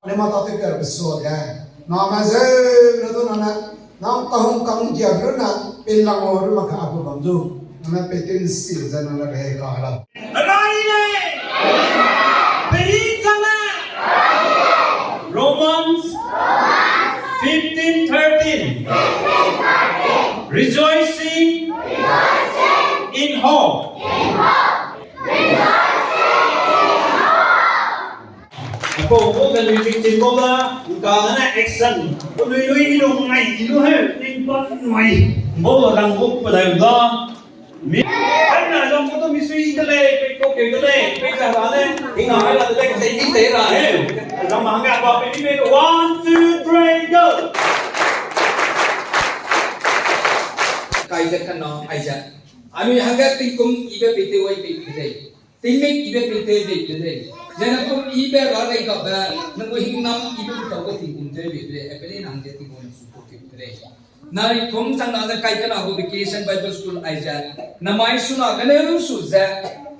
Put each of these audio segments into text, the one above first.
Ini mata tikar besar ya. Nama saya itu nana. Nama tahun kamu jaga na pilang orang maka aku bantu. Nama potensi jangan ada hal kalah. Romans 15:13. Rejoicing in hope. Cô cần việc trình cô là có cái action cô nuôi đồ ngày nó hết nên con mày bố là thằng bố là thằng đó mình anh là trong cô tôi mới suy cái này cô kể cái này bây giờ đó đấy thì nói là đây cái kinh tế là hết trong mà hàng vào bên đi bên 1, 2, 3 go cái gì cái nó ai chứ anh ấy hàng cái tình cung ibe bete way bete tình mình ibe bete bete jangan pun ibe rarai kata nunggu hingnam ibe tahu ke tingkum jadi bete apa ni nang jadi tingkum support bete nari kum sang nada kai kana ho vacation bible school aja namai suna kana suza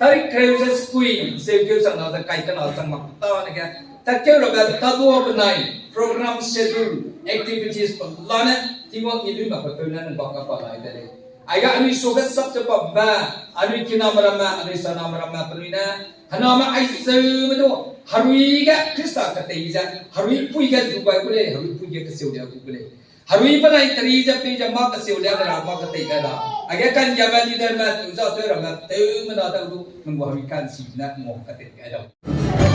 tarik creations queen sevgir sang nada kai kana sang makta ne kya takya roga tadu benai program schedule activities lana timok ibe makatuna nang baka palai tadi Ayah anu sogat sab cepat ba, anu kina merama, anu sana merama perina. Hanama aisyah betul. Harui ga Krista kata ija, harui pui ga zubai boleh, harui pui ga keseulia aku boleh. Harui panai terija peja mak keseulia kerama kata ija dah. Ayah kan jaman di dalam tu, jauh tu ramai tu mana tahu tu, nunggu harui kan sih nak mau kata ija.